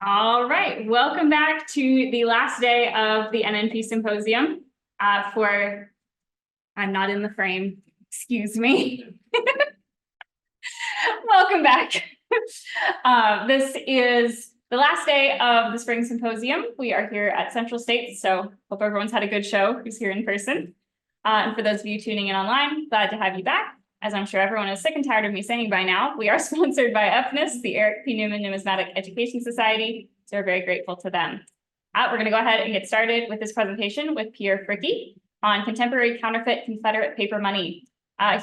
All right, welcome back to the last day of the NNP Symposium. I'm not in the frame, excuse me. Welcome back. This is the last day of the Spring Symposium. We are here at Central States, so hope everyone's had a good show who's here in person. And for those of you tuning in online, glad to have you back. As I'm sure everyone is sick and tired of me saying by now, we are sponsored by UPNIS, the Eric P. Newman Numismatic Education Society, so we're very grateful to them. We're going to go ahead and get started with this presentation with Pierre Fricke on contemporary counterfeit Confederate paper money.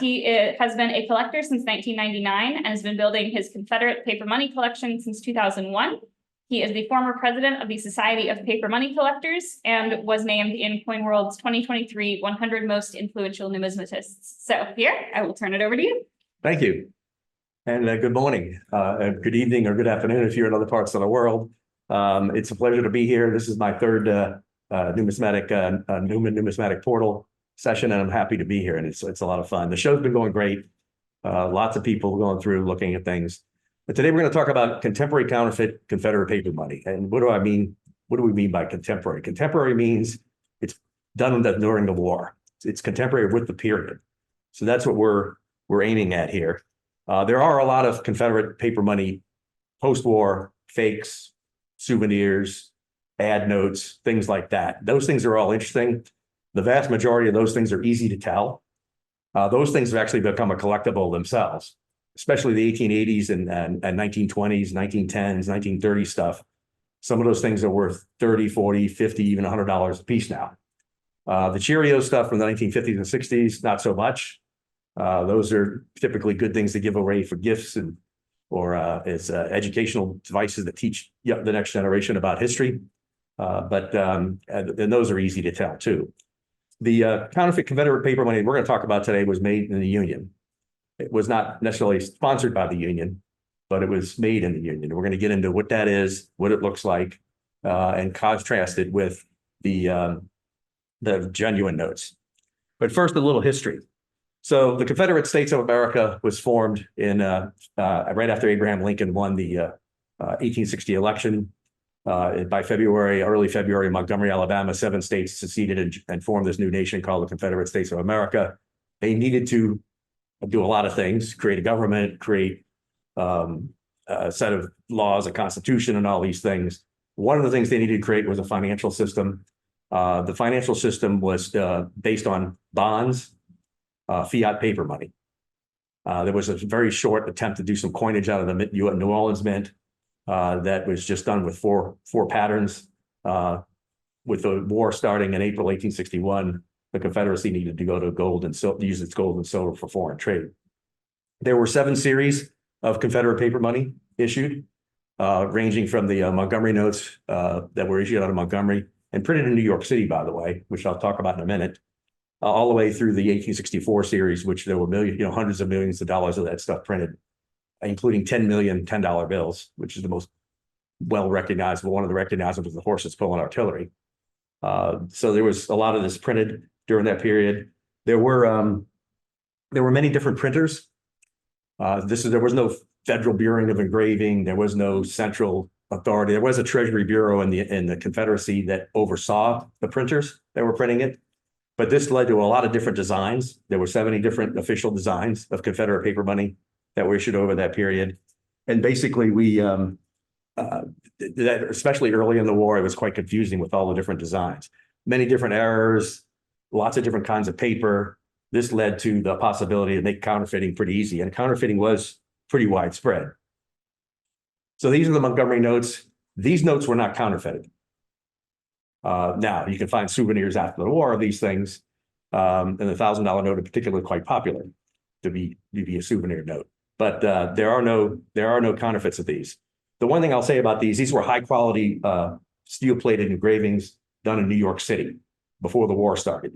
He has been a collector since 1999 and has been building his Confederate paper money collection since 2001. He is the former president of the Society of Paper Money Collectors and was named in CoinWorld's 2023 100 Most Influential Numismatists. So, Pierre, I will turn it over to you. Thank you. And good morning, good evening, or good afternoon if you're in other parts of the world. It's a pleasure to be here. This is my third Newman Numismatic Portal session, and I'm happy to be here, and it's a lot of fun. The show's been going great. Lots of people going through, looking at things. But today we're going to talk about contemporary counterfeit Confederate paper money. And what do I mean? What do we mean by contemporary? Contemporary means it's done during the war. It's contemporary with the period. So that's what we're aiming at here. There are a lot of Confederate paper money post-war fakes, souvenirs, ad notes, things like that. Those things are all interesting. The vast majority of those things are easy to tell. Those things have actually become a collectible themselves, especially the 1880s and 1920s, 1910s, 1930s stuff. Some of those things are worth 30, 40, 50, even $100 a piece now. The Cheerio stuff from the 1950s and 60s, not so much. Those are typically good things to give away for gifts or as educational devices that teach the next generation about history. And those are easy to tell too. The counterfeit Confederate paper money we're going to talk about today was made in the Union. It was not necessarily sponsored by the Union, but it was made in the Union. We're going to get into what that is, what it looks like, and contrast it with the genuine notes. But first, a little history. So the Confederate States of America was formed in right after Abraham Lincoln won the 1860 election. By early February, Montgomery, Alabama, 7 states seceded and formed this new nation called the Confederate States of America. They needed to do a lot of things: create a government, create a set of laws, a constitution, and all these things. One of the things they needed to create was a financial system. The financial system was based on bonds, fiat paper money. There was a very short attempt to do some coinage out of the New Orleans Mint that was just done with four patterns. With the war starting in April 1861, the Confederacy needed to go to gold and use its gold and silver for foreign trade. There were 7 series of Confederate paper money issued, ranging from the Montgomery notes that were issued out of Montgomery and printed in New York City, by the way, which I'll talk about in a minute, all the way through the 1864 series, which there were hundreds of millions of dollars of that stuff printed, including 10 million $10 bills, which is the most well-recognizable. One of the recognizable was the horses pulling artillery. So there was a lot of this printed during that period. There were many different printers. There was no Federal Bureau of Engraving. There was no central authority. There was a Treasury Bureau in the Confederacy that oversaw the printers that were printing it. But this led to a lot of different designs. There were 70 different official designs of Confederate paper money that were issued over that period. And basically that especially early in the war, it was quite confusing with all the different designs. Many different errors, lots of different kinds of paper. This led to the possibility to make counterfeiting pretty easy, and counterfeiting was pretty widespread. So these are the Montgomery notes. These notes were not counterfeited. Now, you can find souvenirs after the war of these things, and the $1,000 note in particular is quite popular to be a souvenir note. But there are no counterfeits of these. The one thing I'll say about these were high quality steel-plated engravings done in New York City before the war started.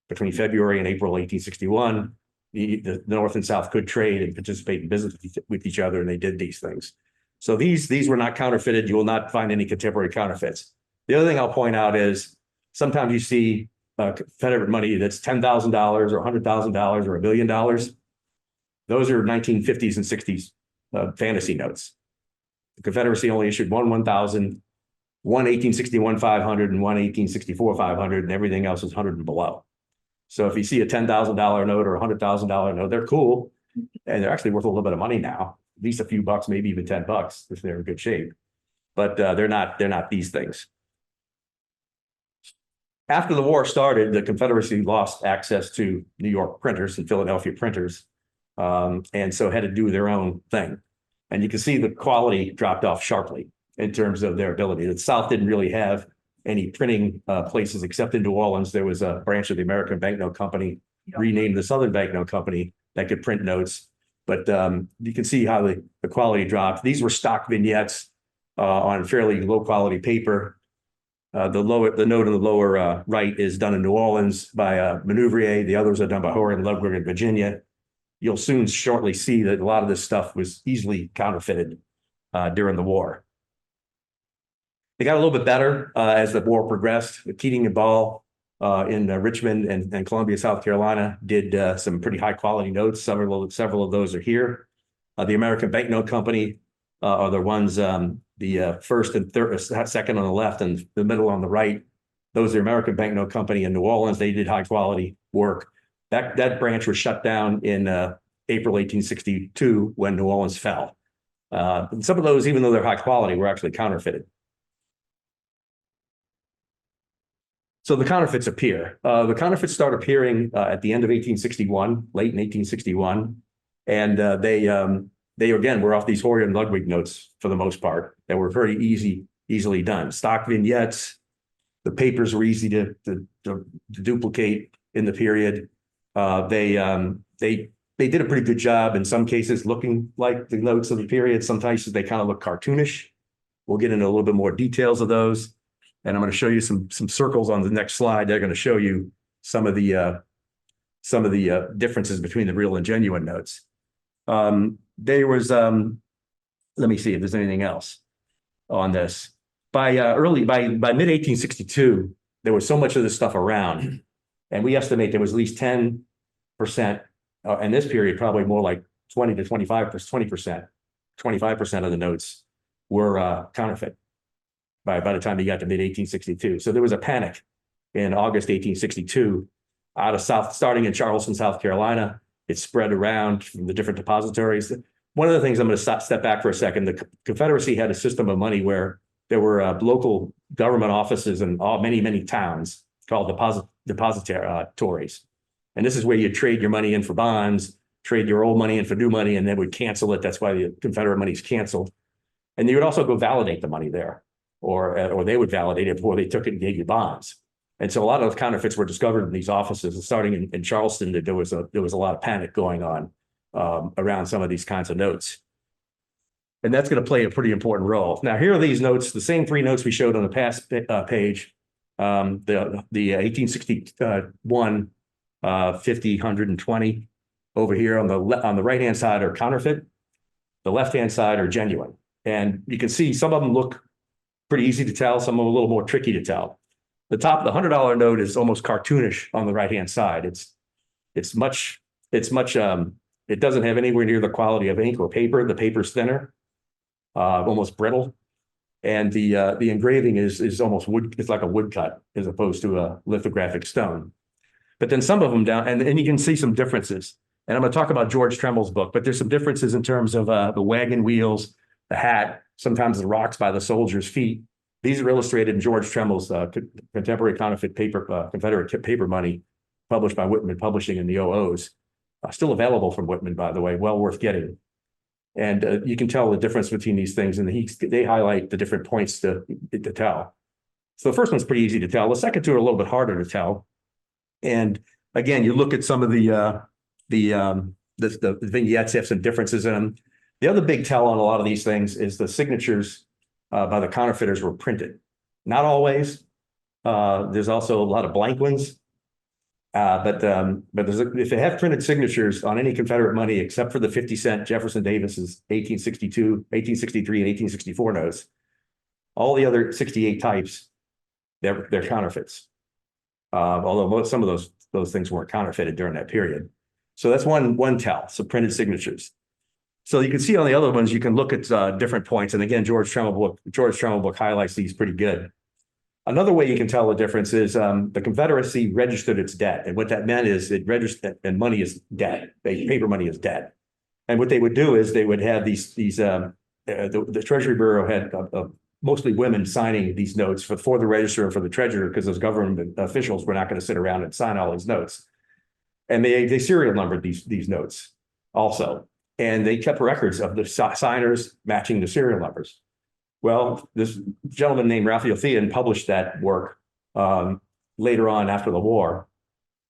Between February and April 1861, the North and South could trade and participate in business with each other, and they did these things. So these were not counterfeited. You will not find any contemporary counterfeits. The other thing I'll point out is sometimes you see Confederate money that's $10,000 or $100,000 or $1 million. Those are 1950s and 60s fantasy notes. The Confederacy only issued one 1,000, one 1861 500, and one 1864 500, and everything else is 100 and below. So if you see a $10,000 note or a $100,000 note, they're cool, and they're actually worth a little bit of money now, at least a few bucks, maybe even $10 if they're in good shape. But they're not these things. After the war started, the Confederacy lost access to New York printers and Philadelphia printers, and so had to do their own thing. And you can see the quality dropped off sharply in terms of their ability. The South didn't really have any printing places except in New Orleans. There was a branch of the American Banknote Company, renamed the Southern Banknote Company, that could print notes. But you can see how the quality dropped. These were stock vignettes on fairly low quality paper. The note in the lower right is done in New Orleans by Manuvrier. The others are done by Horan Ludwig in Virginia. You'll soon shortly see that a lot of this stuff was easily counterfeited during the war. They got a little bit better as the war progressed. Keating and Ball in Richmond and Columbia, South Carolina, did some pretty high quality notes. Several of those are here. The American Banknote Company are the ones, the first and third, second on the left and the middle on the right. Those are the American Banknote Company in New Orleans. They did high quality work. That branch was shut down in April 1862 when New Orleans fell. And some of those, even though they're high quality, were actually counterfeited. So the counterfeits appear. The counterfeits start appearing at the end of 1861, late in 1861. And they again were off these Horan Ludwig notes for the most part that were very easily done. Stock vignettes, the papers were easy to duplicate in the period. They did a pretty good job in some cases looking like the notes of the period. Sometimes they kind of look cartoonish. We'll get into a little bit more details of those. And I'm going to show you some circles on the next slide. They're going to show you some of the differences between the real and genuine notes. There was, let me see if there's anything else on this. By mid-1862, there was so much of this stuff around, and we estimate there was at least 10%, in this period, probably more like 20 to 25%, 25% of the notes were counterfeit by the time you got to mid-1862. So there was a panic in August 1862 out of starting in Charleston, South Carolina. It spread around from the different depositories. One of the things, I'm going to step back for a second. The Confederacy had a system of money where there were local government offices in many towns called depositories. And this is where you trade your money in for bonds, trade your old money in for new money, and then would cancel it. That's why the Confederate money is canceled. And you would also go validate the money there, or they would validate it before they took it and gave you bonds. And so a lot of the counterfeits were discovered in these offices. And starting in Charleston, there was a lot of panic going on around some of these kinds of notes. And that's going to play a pretty important role. Now, here are these notes, the same three notes we showed on the past page. The 1861 50, 100, and 20 over here on the right-hand side are counterfeit. The left-hand side are genuine. And you can see some of them look pretty easy to tell. Some of them a little more tricky to tell. The top, the $100 note is almost cartoonish on the right-hand side. It doesn't have anywhere near the quality of ink or paper. The paper's thinner, almost brittle. And the engraving is almost wood. It's like a woodcut as opposed to a lithographic stone. But then some of them down, and you can see some differences. And I'm going to talk about George Tremmel's book, but there's some differences in terms of the wagon wheels, the hat, sometimes the rocks by the soldiers' feet. These are illustrated in George Tremmel's Contemporary Counterfeit Paper, Confederate Paper Money, published by Whitman Publishing in the OOs. Still available from Whitman, by the way, well worth getting. And you can tell the difference between these things, and they highlight the different points to tell. So the first one's pretty easy to tell. The second two are a little bit harder to tell. And again, you look at some of the vignettes have some differences in them. The other big tell on a lot of these things is the signatures by the counterfeiters were printed. Not always. There's also a lot of blank ones. But if they have printed signatures on any Confederate money, except for the 50-cent Jefferson Davis's 1862, 1863, and 1864 notes, all the other 68 types, they're counterfeits. Although some of those things weren't counterfeited during that period. So that's one tell, so printed signatures. So you can see on the other ones, you can look at different points. And again, George Tremblebook highlights these pretty good. Another way you can tell the difference is the Confederacy registered its debt. And what that meant is it registered, and money is debt. Paper money is debt. And what they would do is they would have the Treasury Bureau had mostly women signing these notes for the register and for the treasurer, because those government officials were not going to sit around and sign all these notes. And they serial numbered these notes also. And they kept records of the signers matching the serial numbers. Well, this gentleman named Raphael Thean published that work later on after the war,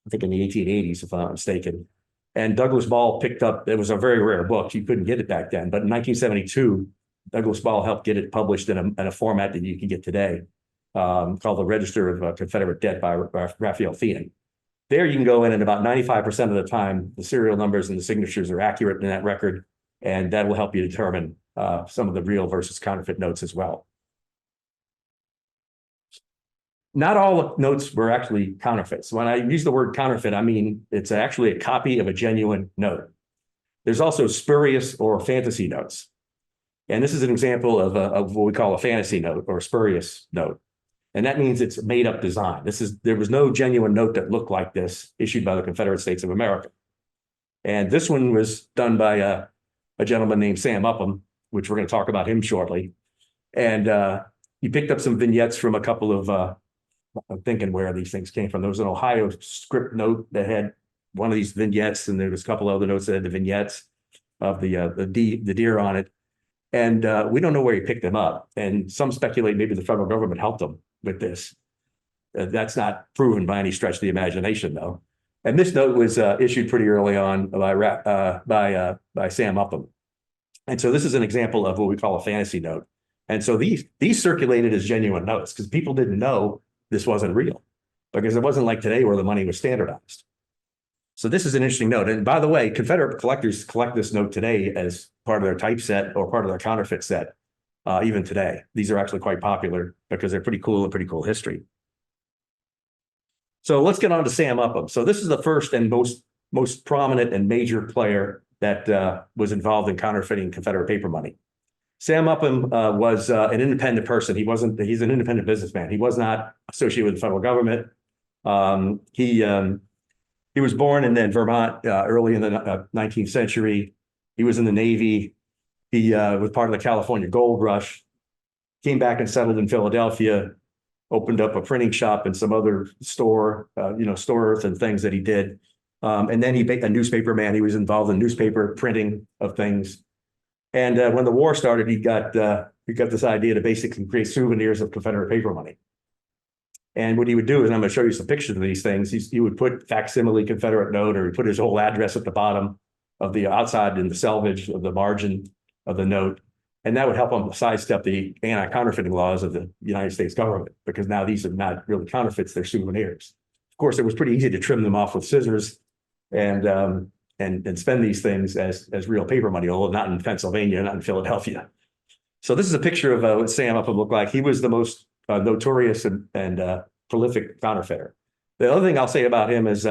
I think in the 1880s, if I'm not mistaken. And Douglas Ball picked up, it was a very rare book. You couldn't get it back then. But in 1972, Douglas Ball helped get it published in a format that you can get today, called the Register of Confederate Debt by Raphael Thean. There you can go in, and about 95% of the time, the serial numbers and the signatures are accurate in that record, and that will help you determine some of the real versus counterfeit notes as well. Not all the notes were actually counterfeits. When I use the word counterfeit, I mean it's actually a copy of a genuine note. There's also spurious or fantasy notes. And this is an example of what we call a fantasy note or a spurious note. And that means it's made up design. There was no genuine note that looked like this issued by the Confederate States of America. And this one was done by a gentleman named Sam Upham, which we're going to talk about him shortly. And he picked up some vignettes from a couple of, I'm thinking where these things came from. There was an Ohio script note that had one of these vignettes, and there was a couple other notes that had the vignettes of the deer on it. And we don't know where he picked them up. And some speculate maybe the federal government helped him with this. That's not proven by any stretch of the imagination, though. And this note was issued pretty early on by Sam Upham. And so this is an example of what we call a fantasy note. And so these circulated as genuine notes because people didn't know this wasn't real, because it wasn't like today where the money was standardized. So this is an interesting note. And by the way, Confederate collectors collect this note today as part of their typeset or part of their counterfeit set, even today. These are actually quite popular because they're pretty cool and pretty cool history. So let's get on to Sam Upham. So this is the first and most prominent and major player that was involved in counterfeiting Confederate paper money. Sam Upham was an independent person. He's an independent businessman. He was not associated with the federal government. He was born in Vermont early in the 19th century. He was in the Navy. He was part of the California Gold Rush, came back and settled in Philadelphia, opened up a printing shop and some other stores and things that he did. And then he became a newspaper man. He was involved in newspaper printing of things. And when the war started, he got this idea to basically create souvenirs of Confederate paper money. And what he would do is, and I'm going to show you some pictures of these things, he would put facsimile Confederate note, or he put his whole address at the bottom of the outside in the selvage of the margin of the note. And that would help him sidestep the anti-counterfeiting laws of the United States government, because now these are not really counterfeits, they're souvenirs. Of course, it was pretty easy to trim them off with scissors and spend these things as real paper money, although not in Pennsylvania, not in Philadelphia. So this is a picture of what Sam Upham looked like. He was the most notorious and prolific counterfeiter. The other thing I'll say about him is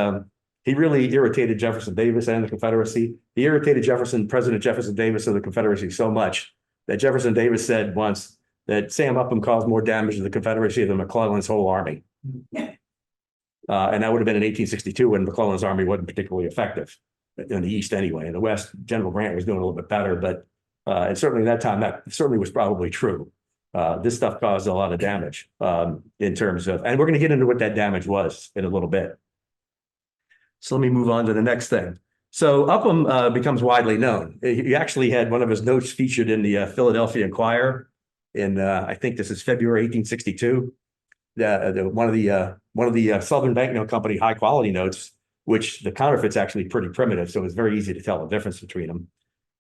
he really irritated Jefferson Davis and the Confederacy. He irritated President Jefferson Davis of the Confederacy so much that Jefferson Davis said once that Sam Upham caused more damage to the Confederacy than McClellan's whole army. And that would have been in 1862 when McClellan's army wasn't particularly effective in the East anyway. In the West, General Grant was doing a little bit better, but and certainly at that time, that certainly was probably true. This stuff caused a lot of damage in terms of, and we're going to get into what that damage was in a little bit. So let me move on to the next thing. So Upham becomes widely known. He actually had one of his notes featured in the Philadelphia Inquirer in, I think this is February 1862. One of the Southern Banknote Company high quality notes, which the counterfeit's actually pretty primitive, so it's very easy to tell the difference between them.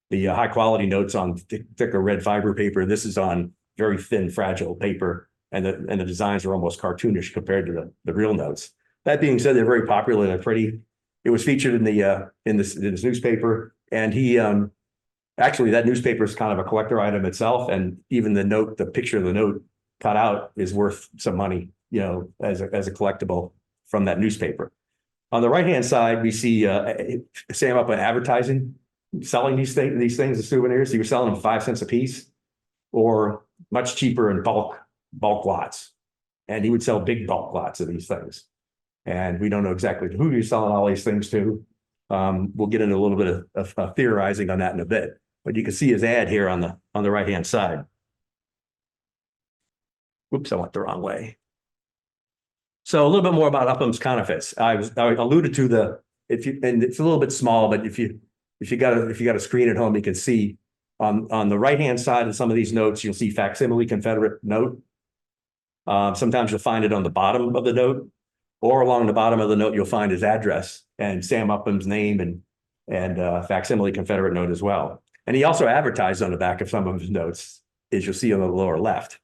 The high quality notes on thicker red fiber paper. This is on very thin, fragile paper, and the designs are almost cartoonish compared to the real notes. That being said, they're very popular. They're pretty. It was featured in this newspaper, and he actually, that newspaper is kind of a collector item itself, and even the picture of the note cut out is worth some money, as a collectible from that newspaper. On the right hand side, we see Sam Upham advertising selling these things as souvenirs. He was selling them 5 cents a piece, or much cheaper in bulk lots. And he would sell big bulk lots of these things. And we don't know exactly who he's selling all these things to. We'll get into a little bit of theorizing on that in a bit. But you can see his ad here on the right-hand side. Oops, I went the wrong way. So a little bit more about Upham's counterfeits. I alluded to and it's a little bit small, but if you got a screen at home, you can see on the right-hand side of some of these notes, you'll see facsimile Confederate note. Sometimes you'll find it on the bottom of the note, or along the bottom of the note, you'll find his address and Sam Upham's name and facsimile Confederate note as well. And he also advertised on the back of some of his notes, as you'll see on the lower left.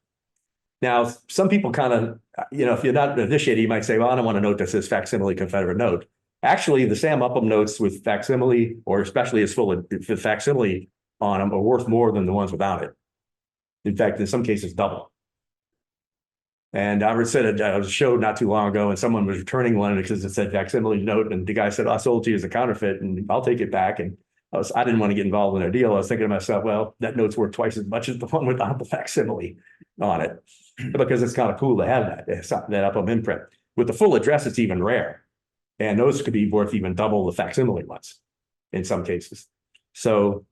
Now, some people kind of, if you're not initiated, you might say, well, I don't want a note that says facsimile Confederate note. Actually, the Sam Upham notes with facsimile, or especially as full of facsimile on them, are worth more than the ones without it. In fact, in some cases, double. And I said I was showed not too long ago, and someone was returning one because it said facsimile note, and the guy said, I sold to you as a counterfeit, and I'll take it back. And I didn't want to get involved in a deal. I was thinking to myself, well, that note's worth twice as much as the one without the facsimile on it, because it's kind of cool to have that Upham imprint. With the full address, it's even rare. And those could be worth even double the facsimile ones in some cases. So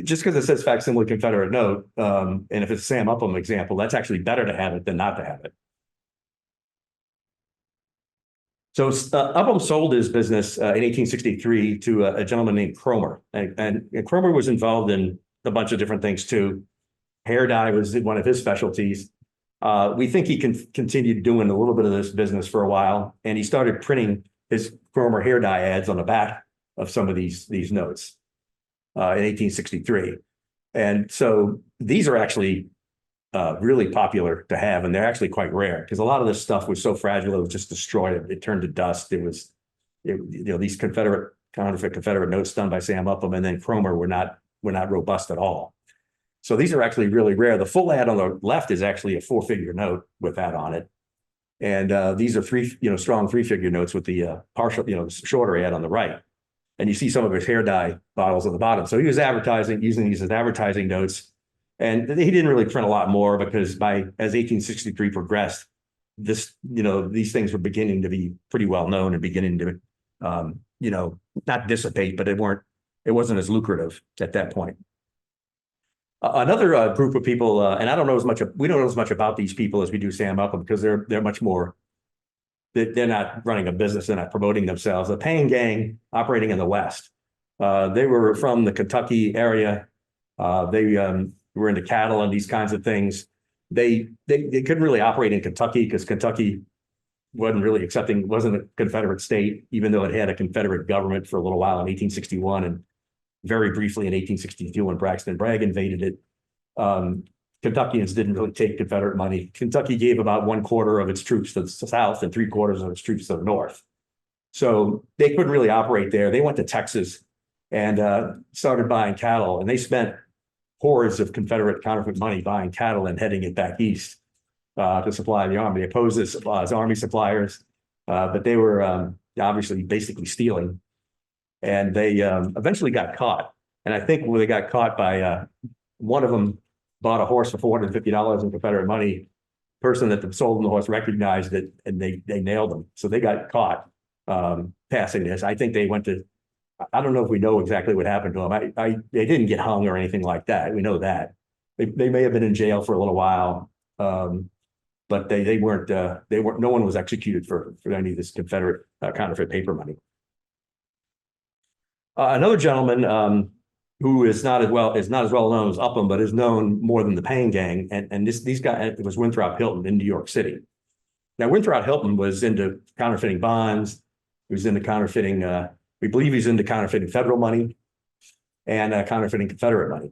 just because it says facsimile Confederate note, and if it's a Sam Upham example, that's actually better to have it than not to have it. So Upham sold his business in 1863 to a gentleman named Kromer. And Kromer was involved in a bunch of different things too. Hair dye was one of his specialties. We think he continued doing a little bit of this business for a while, and he started printing his Kromer hair dye ads on the back of some of these notes in 1863. And so these are actually really popular to have, and they're actually quite rare because a lot of this stuff was so fragile it was just destroyed. It turned to dust. These counterfeit Confederate notes done by Sam Upham and then Kromer were not robust at all. So these are actually really rare. The full ad on the left is actually a 4-figure note with that on it. And these are strong 3-figure notes with the shorter ad on the right. And you see some of his hair dye bottles on the bottom. So he was using these as advertising notes. And he didn't really print a lot more because as 1863 progressed, these things were beginning to be pretty well known and beginning to, not dissipate, but it wasn't as lucrative at that point. Another group of people, and we don't know as much about these people as we do Sam Upham because they're much more, they're not running a business, they're not promoting themselves. The Payne Gang operating in the West. They were from the Kentucky area. They were into cattle and these kinds of things. They couldn't really operate in Kentucky because Kentucky wasn't a Confederate state, even though it had a Confederate government for a little while in 1861 and very briefly in 1862 when Braxton Bragg invaded it. Kentuckians didn't really take Confederate money. Kentucky gave about 1/4 of its troops to the south and 3/4 of its troops to the north. So they couldn't really operate there. They went to Texas and started buying cattle, and they spent hordes of Confederate counterfeit money buying cattle and heading it back east to supply the army. They opposed this as army suppliers, but they were obviously basically stealing. And they eventually got caught. And I think when they got caught by one of them bought a horse for $450 in Confederate money. Person that sold them the horse recognized it, and they nailed them. So they got caught passing this. I think they went to. I don't know if we know exactly what happened to them. They didn't get hung or anything like that. We know that they may have been in jail for a little while, but they weren't. No one was executed for any of this Confederate counterfeit paper money. Another gentleman who is not as well known as Upham, but is known more than the Payne Gang, and these guys, it was Winthrop Hilton in New York City. Now Winthrop Hilton was into counterfeiting bonds. He was into counterfeiting. We believe he's into counterfeiting federal money and counterfeiting Confederate money.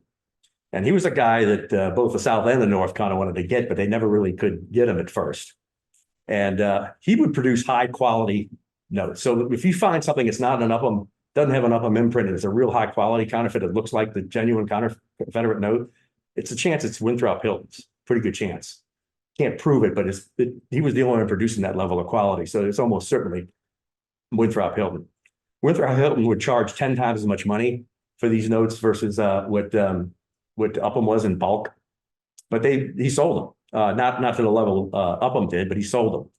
And he was a guy that both the South and the North kind of wanted to get, but they never really could get him at first. And he would produce high quality notes. So if you find something that's not an Upham, doesn't have an Upham imprint, and it's a real high quality counterfeit, it looks like the genuine Confederate note, it's a chance it's Winthrop Hilton's. Pretty good chance. Can't prove it, but he was the only one producing that level of quality. So it's almost certainly Winthrop Hilton. Winthrop Hilton would charge 10 times as much money for these notes versus what Upham was in bulk. But he sold them, not to the level Upham did, but he sold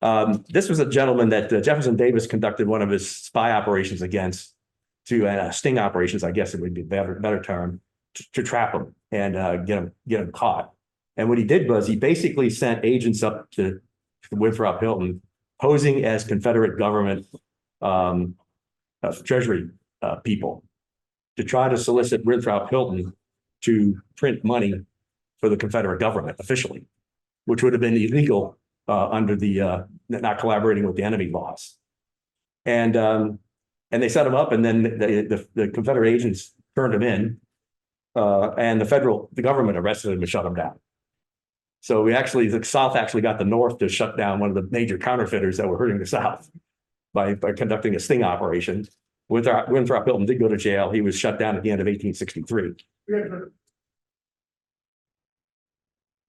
them. This was a gentleman that Jefferson Davis conducted one of his spy operations against, to sting operations, I guess it would be a better term, to trap him and get him caught. And what he did was he basically sent agents up to Winthrop Hilton, posing as Confederate government Treasury people, to try to solicit Winthrop Hilton to print money for the Confederate government officially, which would have been illegal under the not collaborating with the enemy laws. And they set him up, and then the Confederate agents turned him in, and the government arrested him and shut him down. So the South actually got the North to shut down one of the major counterfeiters that were hurting the South by conducting a sting operation. Winthrop Hilton did go to jail. He was shut down at the end of 1863.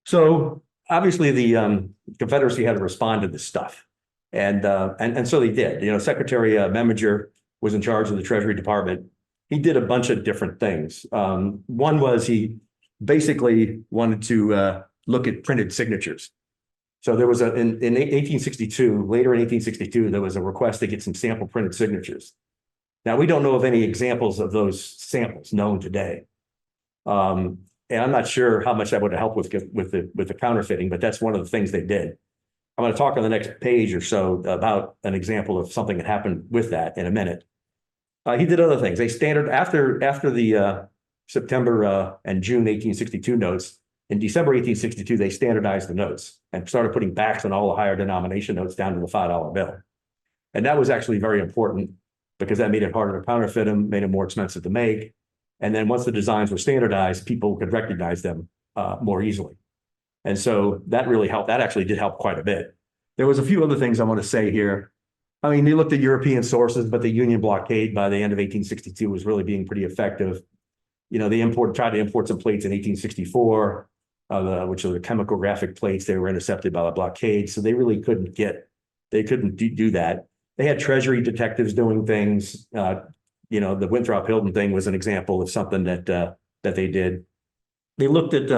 So obviously the Confederacy had to respond to this stuff. And so they did. Secretary Memminger was in charge of the Treasury Department. He did a bunch of different things. One was he basically wanted to look at printed signatures. So there was in 1862, later in 1862, there was a request to get some sample printed signatures. Now, we don't know of any examples of those samples known today. And I'm not sure how much that would have helped with the counterfeiting, but that's one of the things they did. I'm going to talk on the next page or so about an example of something that happened with that in a minute. He did other things. They after the September and June 1862 notes. In December 1862, they standardized the notes and started putting backs on all the higher denomination notes down to the $5 bill. And that was actually very important because that made it harder to counterfeit them, made them more expensive to make. And then once the designs were standardized, people could recognize them more easily. And so that really helped. That actually did help quite a bit. There was a few other things I want to say here. I mean, they looked at European sources, but the Union blockade by the end of 1862 was really being pretty effective. They tried to import some plates in 1864. Which are the chemical graphic plates. They were intercepted by the blockade, so they really couldn't do that. They had Treasury detectives doing things. The Winthrop Hilton thing was an example of something that they did. They looked at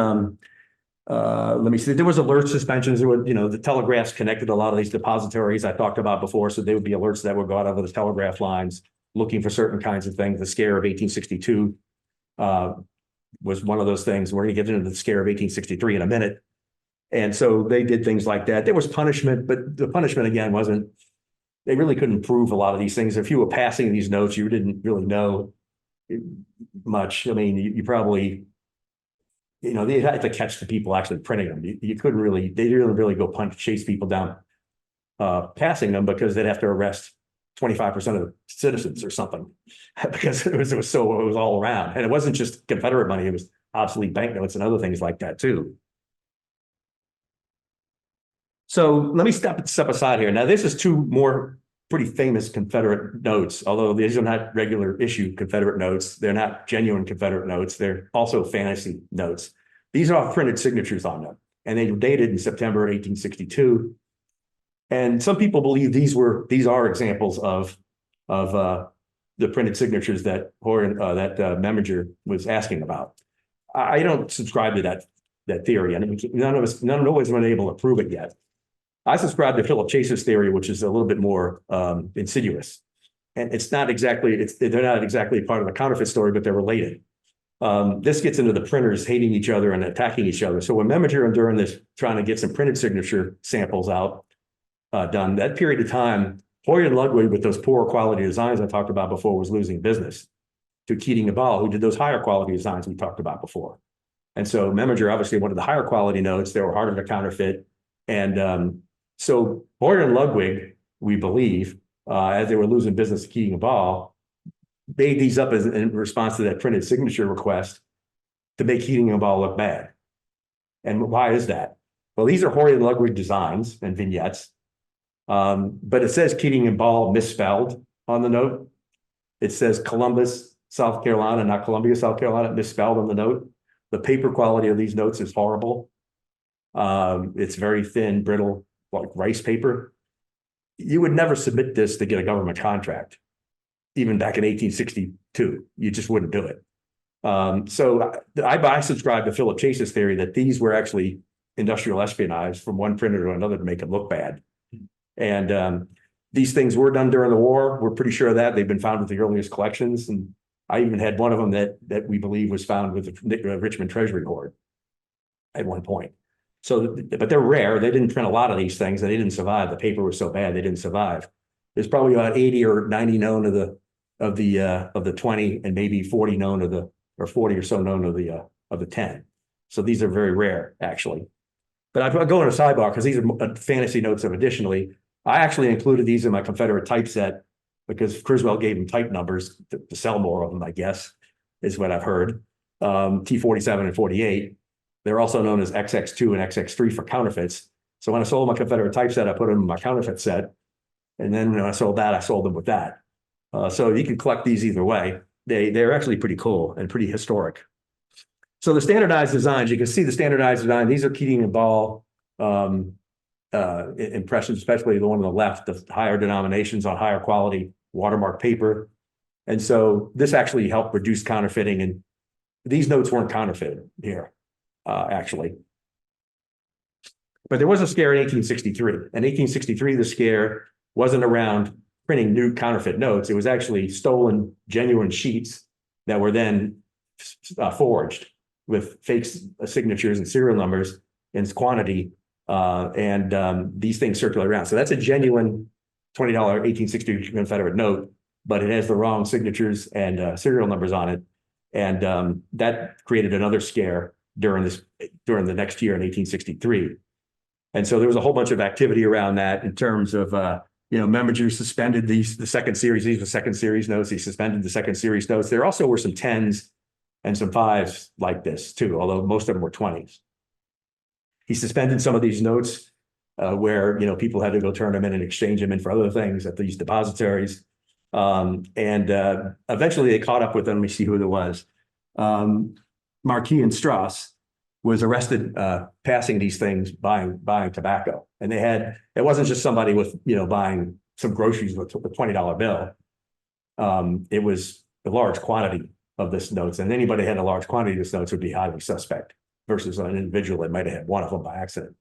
let me see. There was alert suspensions. There were, the telegraphs connected a lot of these depositories I talked about before, so there would be alerts that would go out over the telegraph lines looking for certain kinds of things. The scare of 1862. Was one of those things. We're going to get into the scare of 1863 in a minute. And so they did things like that. There was punishment, but the punishment, again, they really couldn't prove a lot of these things. If you were passing these notes, you didn't really know much. I mean, you probably, they had to catch the people actually printing them. You couldn't really, they didn't really go chase people down passing them because they'd have to arrest 25% of the citizens or something because it was all around. And it wasn't just Confederate money, it was obsolete banknotes and other things like that too. So let me step aside here. Now, this is two more pretty famous Confederate notes, although these are not regular issue Confederate notes. They're not genuine Confederate notes. They're also fantasy notes. These are all printed signatures on them, and they were dated in September 1862. And some people believe these are examples of the printed signatures that Memminger was asking about. I don't subscribe to that theory, and none of us have been able to prove it yet. I subscribe to Philip Chase's theory, which is a little bit more insidious, and they're not exactly part of the counterfeit story, but they're related. This gets into the printers hating each other and attacking each other. So when Memminger and during this trying to get some printed signature samples out. Done that period of time, Hoyer and Ludwig, with those poor quality designs I talked about before, was losing business to Keating and Ball, who did those higher quality designs we talked about before. And so Memminger obviously wanted the higher quality notes. They were harder to counterfeit. And so Hoyer and Ludwig, we believe, as they were losing business to Keating and Ball, made these up in response to that printed signature request to make Keating and Ball look bad. And why is that? Well, these are Hoyer and Ludwig designs and vignettes. But it says Keating and Ball misspelled on the note. It says Columbus, South Carolina, not Columbia, South Carolina, misspelled on the note. The paper quality of these notes is horrible. It's very thin, brittle, like rice paper. You would never submit this to get a government contract. even back in 1862. You just wouldn't do it. So I subscribe to Philip Chase's theory that these were actually industrial espionage from one printer to another to make it look bad. And these things were done during the war. We're pretty sure of that. They've been found with the earliest collections. And I even had one of them that we believe was found with the Richmond Treasury Hoard at one point. So, but they're rare. They didn't print a lot of these things and they didn't survive. The paper was so bad, they didn't survive. There's probably about 80 or 90 known of the 20 and maybe 40 known or 40 or so known of the 10. So these are very rare, actually. But I go on a sidebar because these are fantasy notes of additionally. I actually included these in my Confederate typeset because Criswell gave them type numbers to sell more of them, I guess, is what I've heard. T47 and 48. They're also known as XX2 and XX3 for counterfeits. So when I sold my Confederate typeset, I put them in my counterfeit set. And then when I sold that, I sold them with that. So you can collect these either way. They're actually pretty cool and pretty historic. So the standardized designs, you can see the standardized design. These are Keating and Ball impressions, especially the one on the left, the higher denominations on higher quality watermark paper. And so this actually helped reduce counterfeiting. And these notes weren't counterfeited here, actually. But there was a scare in 1863. In 1863, the scare wasn't around printing new counterfeit notes. It was actually stolen genuine sheets that were then forged with fake signatures and serial numbers in quantity. These things circulate around. So that's a genuine $20 1863 Confederate note, but it has the wrong signatures and serial numbers on it. And that created another scare during the next year in 1863. And so there was a whole bunch of activity around that in terms of Memminger suspended the second series. These were second series notes. He suspended the second series notes. There also were some 10s and some 5s like this too, although most of them were 20s. He suspended some of these notes where people had to go turn them in and exchange them in for other things at these depositories. Eventually they caught up with them. Let me see who it was. Marquis and Strauss was arrested passing these things, buying tobacco. And it wasn't just somebody with, buying some groceries with a $20 bill. It was a large quantity of this notes. And anybody had a large quantity of this notes would be highly suspect versus an individual that might have had one of them by accident.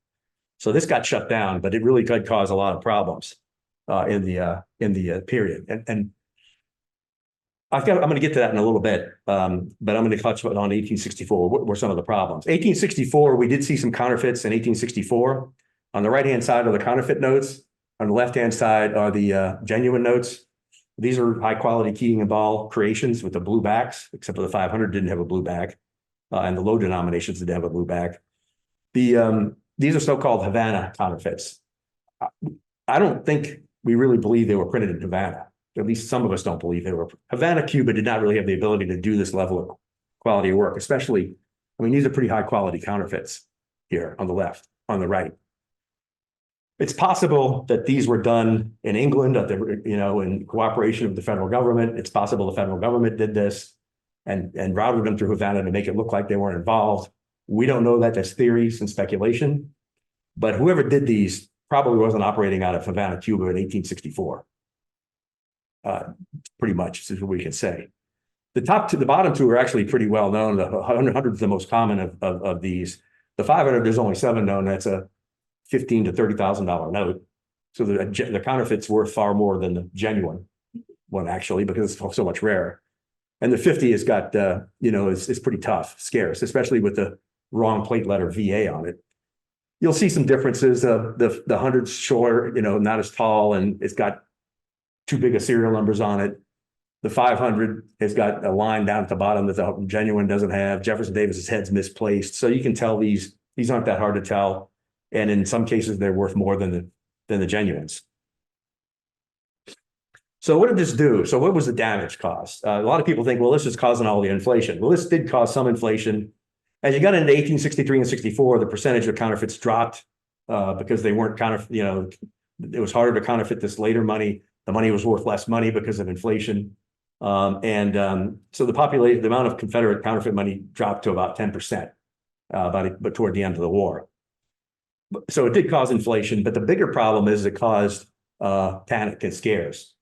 So this got shut down, but it really could cause a lot of problems in the period. And I'm going to get to that in a little bit, but I'm going to touch on 1864. What were some of the problems? 1864, we did see some counterfeits in 1864. On the right-hand side are the counterfeit notes. On the left-hand side are the genuine notes. These are high-quality Keating and Ball creations with the blue backs, except for the 500 didn't have a blue back, and the low denominations didn't have a blue back. These are so-called Havana counterfeits. I don't think we really believe they were printed in Havana. At least some of us don't believe they were. Havana, Cuba did not really have the ability to do this level of quality of work, especially, these are pretty high quality counterfeits here on the left, on the right. It's possible that these were done in England, in cooperation with the federal government. It's possible the federal government did this and routed them through Havana to make it look like they weren't involved. We don't know that. That's theories and speculation. But whoever did these probably wasn't operating out of Havana, Cuba in 1864. Pretty much is what we can say. The bottom two are actually pretty well known. The 100 is the most common of these. The 500, there's only 7 known. That's a $15,000 to $30,000 note. So the counterfeit's worth far more than the genuine one, actually, because it's so much rarer. And the 50 has got, it's pretty tough, scarce, especially with the wrong plate letter VA on it. You'll see some differences. The 100's short, not as tall, and it's got too big of serial numbers on it. The 500 has got a line down at the bottom that the genuine doesn't have. Jefferson Davis's head's misplaced. So you can tell these aren't that hard to tell. And in some cases, they're worth more than the genuines. So what did this do? So what was the damage cost? A lot of people think, well, this is causing all the inflation. Well, this did cause some inflation. As you got into 1863 and 64, the percentage of counterfeits dropped because they weren't it was harder to counterfeit this later money. The money was worth less money because of inflation. So the amount of Confederate counterfeit money dropped to about 10%, but toward the end of the war. So it did cause inflation, but the bigger problem is it caused panic and scares.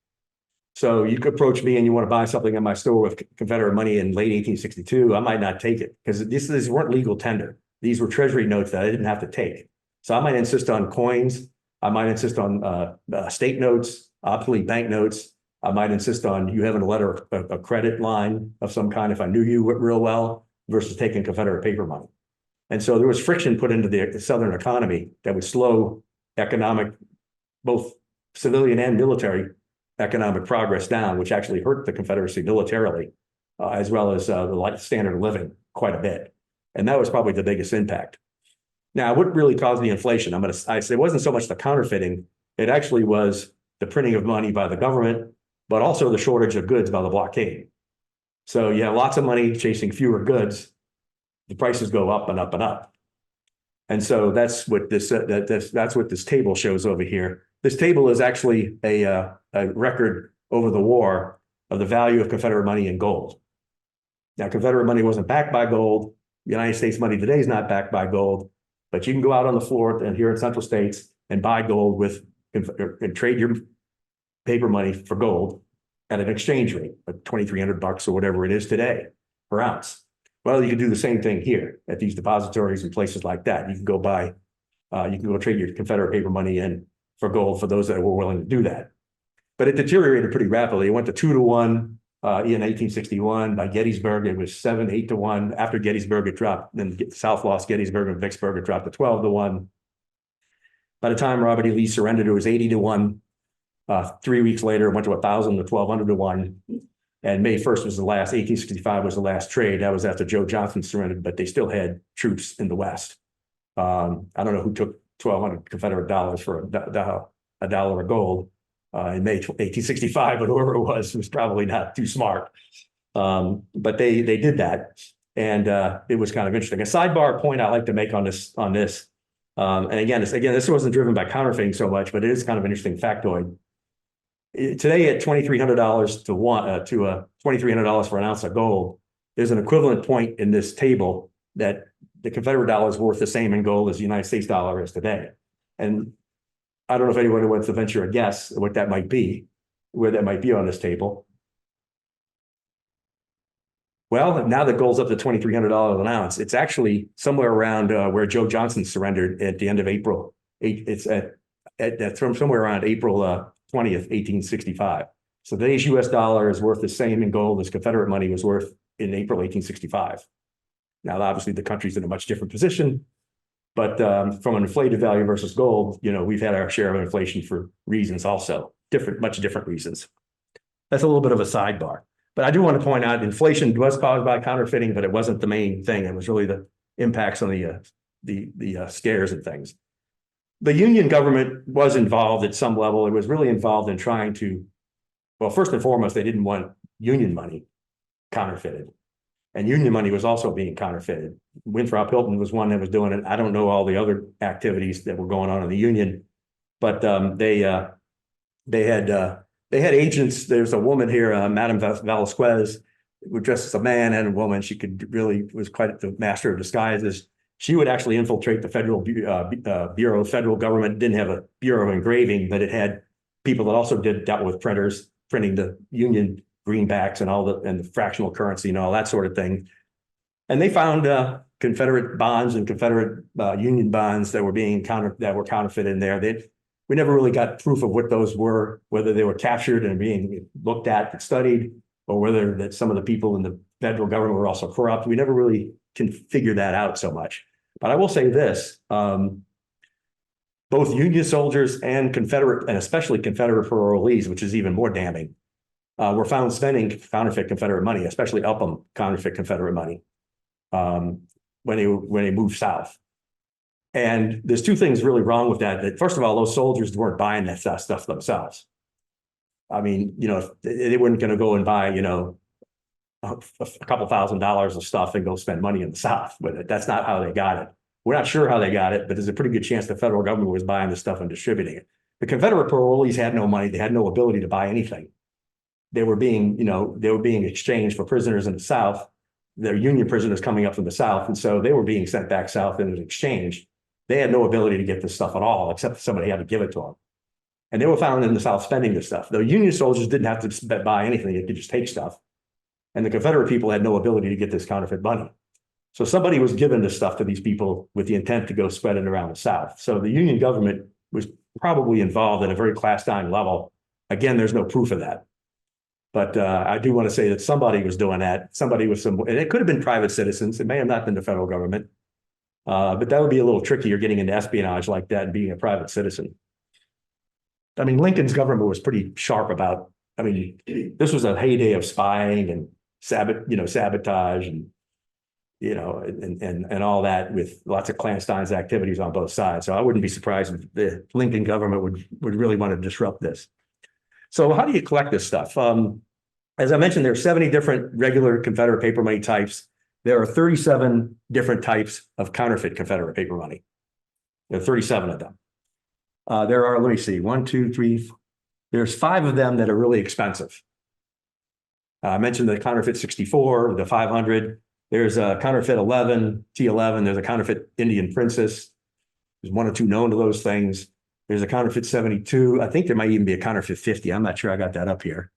So you could approach me and you want to buy something in my store with Confederate money in late 1862. I might not take it because these weren't legal tender. These were treasury notes that I didn't have to take. So I might insist on coins. I might insist on state notes, obsolete bank notes. I might insist on you having a letter, a credit line of some kind if I knew you real well versus taking Confederate paper money. And so there was friction put into the Southern economy that would slow economic, both civilian and military economic progress down, which actually hurt the Confederacy militarily, as well as the standard of living quite a bit. And that was probably the biggest impact. Now, what really caused the inflation? I say it wasn't so much the counterfeiting, it actually was the printing of money by the government, but also the shortage of goods by the blockade. So you have lots of money chasing fewer goods, the prices go up and up and up. And so that's what that's what this table shows over here. This table is actually a record over the war of the value of Confederate money in gold. Now, Confederate money wasn't backed by gold. The United States money today is not backed by gold, but you can go out on the floor and here in Central States and buy gold and trade your paper money for gold at an exchange rate of $2,300 or whatever it is today per ounce. Well, you can do the same thing here at these depositories and places like that. You can go trade your Confederate paper money in for gold for those that were willing to do that. But it deteriorated pretty rapidly. It went to 2-to-1 in 1861. By Gettysburg, it was 7-8-to-1. After Gettysburg, it dropped. Then the South lost Gettysburg and Vicksburg. It dropped to 12-to-1. By the time Robert E. Lee surrendered, it was 80-to-1. 3 weeks later, it went to 1,000 to 1,200-to-1. And May 1st was the last, 1865 was the last trade. That was after Joe Johnson surrendered, but they still had troops in the West. I don't know who took 1,200 Confederate dollars for a dollar of gold in May 1865, but whoever it was probably not too smart. But they did that, and it was kind of interesting. A sidebar point I like to make on this, and again, this wasn't driven by counterfeiting so much, but it is kind of an interesting factoid. Today, at $2,300 to $2,300 for an ounce of gold, there's an equivalent point in this table that the Confederate dollar is worth the same in gold as the United States dollar is today. And I don't know if anyone wants to venture a guess what that might be, where that might be on this table. Well, now that gold's up to $2,300 an ounce, it's actually somewhere around where Joe Johnson surrendered at the end of April. It's from somewhere around April 20th, 1865. So today's US dollar is worth the same in gold as Confederate money was worth in April 1865. Now, obviously, the country's in a much different position, but from an inflated value versus gold, we've had our share of inflation for reasons also, much different reasons. That's a little bit of a sidebar. But I do want to point out inflation was caused by counterfeiting, but it wasn't the main thing. It was really the impacts on the scares and things. The Union government was involved at some level. It was really involved in trying to, well, first and foremost, they didn't want Union money counterfeited. And Union money was also being counterfeited. Winthrop Hilton was one that was doing it. I don't know all the other activities that were going on in the Union, but they had agents. There's a woman here, Madame Velasquez, who dressed as a man and a woman. She was quite the master of disguises. She would actually infiltrate the Federal Bureau of Federal Government. It didn't have a Bureau of Engraving, but it had people that also dealt with printers, printing the Union greenbacks and the fractional currency and all that sort of thing. And they found Confederate bonds and Confederate Union bonds that were counterfeited in there. We never really got proof of what those were, whether they were captured and being looked at and studied, or whether that some of the people in the federal government were also corrupt. We never really can figure that out so much. But I will say this, both Union soldiers and Confederate, and especially Confederate parolees, which is even more damning, were found spending counterfeit Confederate money, especially Upham counterfeit Confederate money, when they moved south. And there's two things really wrong with that. First of all, those soldiers weren't buying that stuff themselves. I mean, they weren't going to go and buy, a couple $1,000s of stuff and go spend money in the South with it. That's not how they got it. We're not sure how they got it, but there's a pretty good chance the federal government was buying this stuff and distributing it. The Confederate parolees had no money. They had no ability to buy anything. They were being exchanged for prisoners in the South. They're Union prisoners coming up from the South. And so they were being sent back South in an exchange. They had no ability to get this stuff at all, except somebody had to give it to them. And they were found in the South spending this stuff. The Union soldiers didn't have to buy anything. They could just take stuff. And the Confederate people had no ability to get this counterfeit money. So somebody was giving this stuff to these people with the intent to go spread it around the South. So the Union government was probably involved at a very clandestine level. Again, there's no proof of that. But I do want to say that somebody was doing that. Somebody with some, and it could have been private citizens. It may have not been the federal government. But that would be a little trickier getting into espionage like that and being a private citizen. I mean, Lincoln's government was pretty sharp about, I mean, this was a heyday of spying and sabotage and, and all that with lots of clandestine activities on both sides. So I wouldn't be surprised if the Lincoln government would really want to disrupt this. So how do you collect this stuff? As I mentioned, there are 70 different regular Confederate paper money types. There are 37 different types of counterfeit Confederate paper money. There are 37 of them. There are, let me see, 1, 2, 3, there's 5 of them that are really expensive. I mentioned the counterfeit 64, the 500. There's a counterfeit 11, T11. There's a counterfeit Indian Princess. There's 1 or 2 known to those things. There's a counterfeit 72. I think there might even be a counterfeit 50. I'm not sure I got that up here.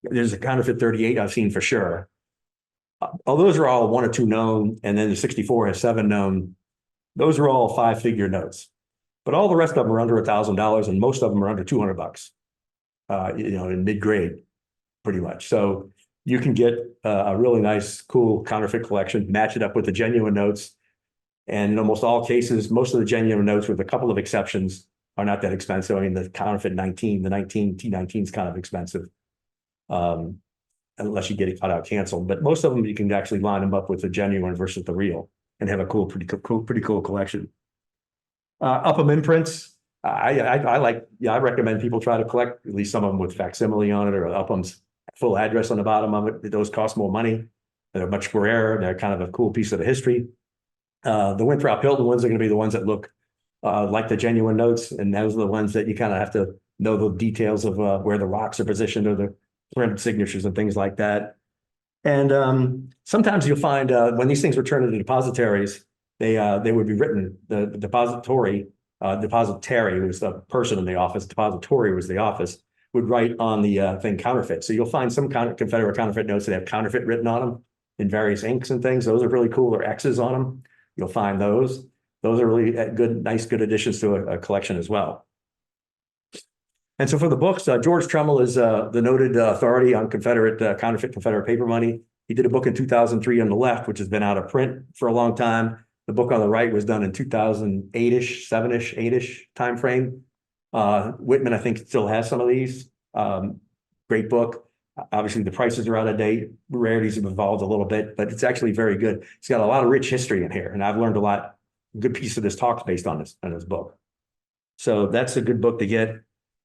There's a counterfeit 38 I've seen for sure. Those are all 1 or 2 known, and then the 64 has 7 known. Those are all 5-figure notes. But all the rest of them are under $1,000, and most of them are under $200, in mid-grade, pretty much. So you can get a really nice, cool counterfeit collection, match it up with the genuine notes. And in almost all cases, most of the genuine notes, with a couple of exceptions, are not that expensive. I mean, the counterfeit 19, the T19 is kind of expensive, unless you get it cut out canceled. But most of them, you can actually line them up with the genuine versus the real and have a pretty cool collection. Upham imprints. I recommend people try to collect at least some of them with facsimile on it or Upham's full address on the bottom of it. Those cost more money. They're much rarer. They're kind of a cool piece of the history. The Winthrop Hilton ones are going to be the ones that look like the genuine notes, and those are the ones that you kind of have to know the details of where the rocks are positioned or the printed signatures and things like that. And sometimes you'll find when these things were turned into depositories, they would be written. The depositary was the person in the office. Depository was the office. Would write on the thing counterfeit. So you'll find some Confederate counterfeit notes that have counterfeit written on them in various inks and things. Those are really cool. Or X's on them. You'll find those. Those are really good additions to a collection as well. And so for the books, George Trumbull is the noted authority on counterfeit Confederate paper money. He did a book in 2003 on the left, which has been out of print for a long time. The book on the right was done in 2008-ish, 7-ish, 8-ish timeframe. Whitman, I think, still has some of these. Great book. Obviously, the prices are out of date. Rarities have evolved a little bit, but it's actually very good. It's got a lot of rich history in here, and I've learned a lot. Good piece of this talk based on this book. So that's a good book to get.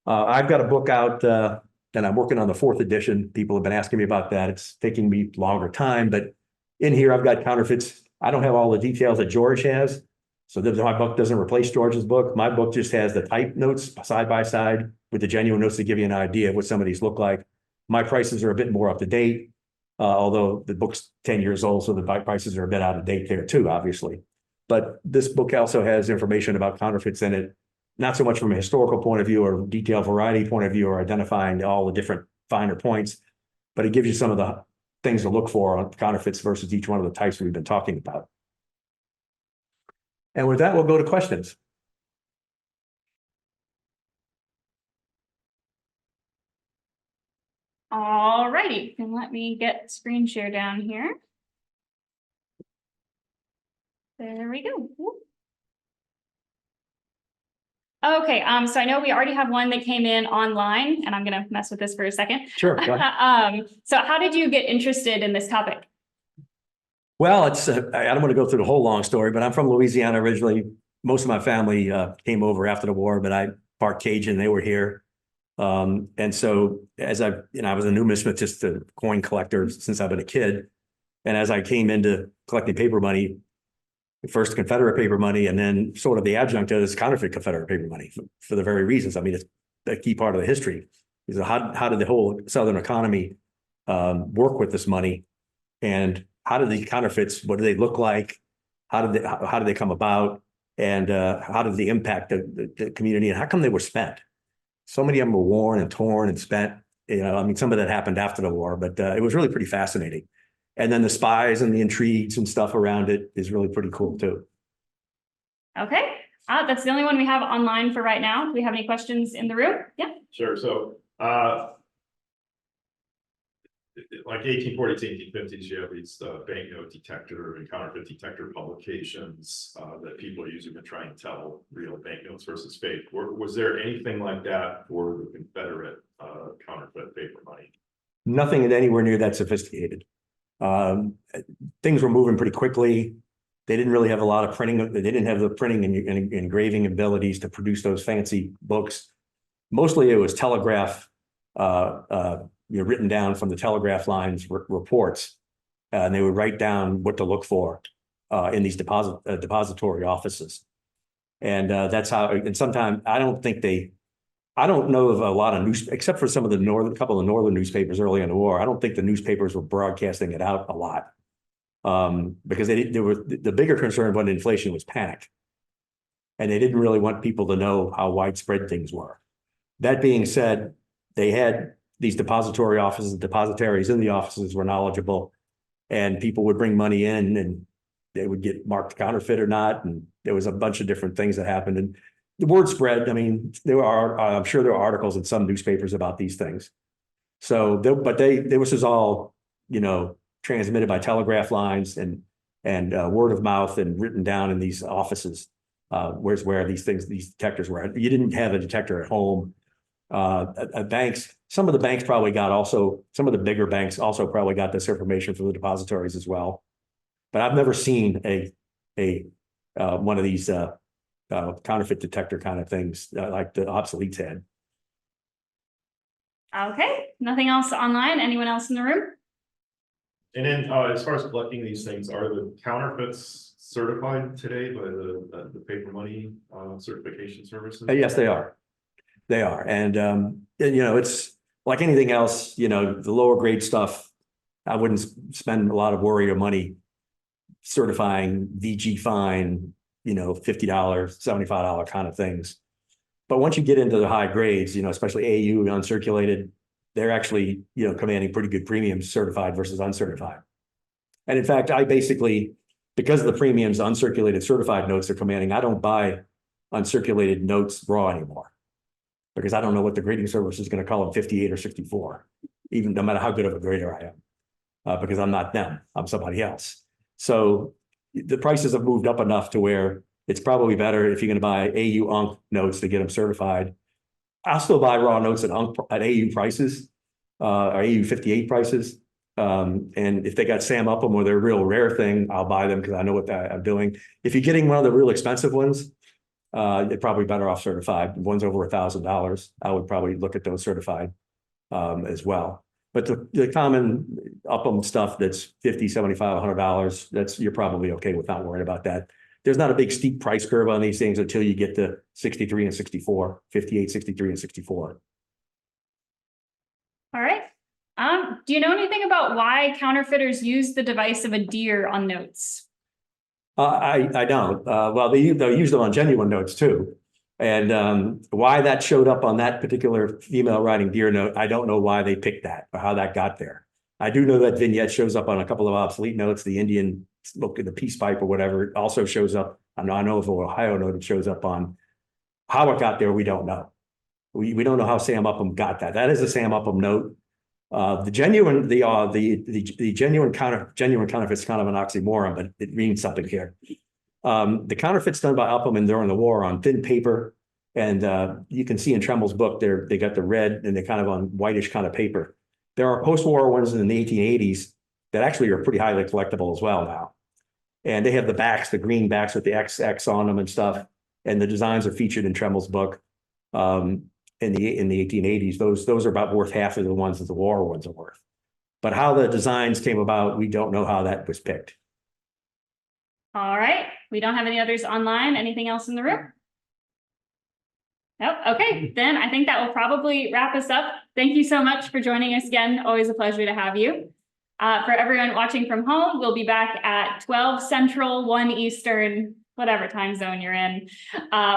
I've got a book out, and I'm working on the 4th edition. People have been asking me about that. It's taking me longer time, but in here I've got counterfeits. I don't have all the details that George has. So my book doesn't replace George's book. My book just has the type notes side by side with the genuine notes to give you an idea of what some of these look like. My prices are a bit more up to date, although the book's 10 years old, so the prices are a bit out of date there too, obviously. But this book also has information about counterfeits in it, not so much from a historical point of view or detail variety point of view or identifying all the different finer points, but it gives you some of the things to look for on counterfeits versus each one of the types we've been talking about. And with that, we'll go to questions. All righty, and let me get screen share down here. There we go. Okay, so I know we already have one that came in online, and I'm gonna mess with this for a second. Sure. So how did you get interested in this topic? Well, I don't want to go through the whole long story, but I'm from Louisiana originally. Most of my family came over after the war, but I part Cajun, they were here. And so as I was a numismatist, a coin collector since I've been a kid. And as I came into collecting paper money, first Confederate paper money, and then sort of the adjunct of this counterfeit Confederate paper money for the very reasons. I mean, it's a key part of the history. Is how did the whole Southern economy work with this money? And how did the counterfeits, what do they look like? How did they come about? And how did they impact the community? And how come they were spent? So many of them were worn and torn and spent. You know, I mean, some of that happened after the war, but it was really pretty fascinating. And then the spies and the intrigues and stuff around it is really pretty cool too. Okay, that's the only one we have online for right now. Do we have any questions in the room? Yeah. Sure. So, like 1840s, 1850s, you have these banknote detector and counterfeit detector publications that people are using to try and tell real banknotes versus fake. Was there anything like that for the Confederate counterfeit paper money? Nothing anywhere near that sophisticated. Things were moving pretty quickly. They didn't really have a lot of printing. They didn't have the printing and engraving abilities to produce those fancy books. Mostly it was telegraph, written down from the telegraph lines reports. And they would write down what to look for in these depository offices. And that's how, and sometimes I don't know of a lot of except for some of the couple of northern newspapers early in the war. I don't think the newspapers were broadcasting it out a lot. Because the bigger concern when inflation was panic. And they didn't really want people to know how widespread things were. That being said, they had these depository offices, depositaries in the offices were knowledgeable, and people would bring money in and they would get marked counterfeit or not. And there was a bunch of different things that happened. And the word spread. I mean, I'm sure there are articles in some newspapers about these things. So, this was all, transmitted by telegraph lines and word of mouth and written down in these offices. Where these detectors were. You didn't have a detector at home. Banks, some of the banks probably some of the bigger banks also probably got this information from the depositories as well. But I've never seen one of these counterfeit detector kind of things like the obsoletes had. Okay, nothing else online. Anyone else in the room? And then as far as collecting these things, are the counterfeits certified today by the paper money certification services? Yes, they are. They are. And, it's like anything else, the lower grade stuff, I wouldn't spend a lot of worry or money certifying VG fine, $50, $75 kind of things. But once you get into the high grades, especially AU uncirculated, they're actually, commanding pretty good premiums certified versus uncertified. And in fact, because of the premiums uncirculated certified notes are commanding, I don't buy uncirculated notes raw anymore. Because I don't know what the grading service is going to call them 58 or 64, even no matter how good of a grader I am, because I'm not them, I'm somebody else. So the prices have moved up enough to where it's probably better if you're going to buy AU Unc notes to get them certified. I'll still buy raw notes at AU prices, or AU 58 prices. And if they got Sam Upham or they're a real rare thing, I'll buy them because I know what I'm doing. If you're getting one of the real expensive ones, you're probably better off certified. One's over $1,000. I would probably look at those certified as well. But the common Upham stuff that's $50, $75, $100, you're probably okay with not worrying about that. There's not a big steep price curve on these things until you get to 63 and 64, 58, 63 and 64. All right. Do you know anything about why counterfeiters use the device of a deer on notes? I don't. Well, they use them on genuine notes too. And why that showed up on that particular female riding deer note, I don't know why they picked that or how that got there. I do know that vignette shows up on a couple of obsolete notes. The Indian look at the peace pipe or whatever, it also shows up. I know of an Ohio note, it shows up on. How it got there, we don't know. We don't know how Sam Upham got that. That is a Sam Upham note. The genuine counterfeit's kind of an oxymoron, but it means something here. The counterfeits done by Upham and during the war on thin paper, and you can see in Tremble's book they got the red and they're kind of on whitish kind of paper. There are post-war ones in the 1880s that actually are pretty highly collectible as well now. And they have the backs, the green backs with the XX on them and stuff. And the designs are featured in Tremble's book. In the 1880s, those are about worth half of the ones that the war ones are worth. But how the designs came about, we don't know how that was picked. All right. We don't have any others online. Anything else in the room? Nope. Okay, then I think that will probably wrap us up. Thank you so much for joining us again. Always a pleasure to have you. For everyone watching from home, we'll be back at 12 Central, 1 Eastern whatever time zone you're in,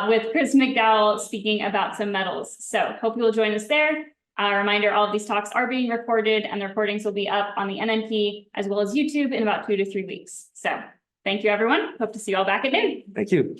with Chris McDowell speaking about some metals. So hope you'll join us there. Reminder, all of these talks are being recorded and the recordings will be up on the NNP as well as YouTube in about 2 to 3 weeks. So thank you, everyone. Hope to see you all back at noon. Thank you.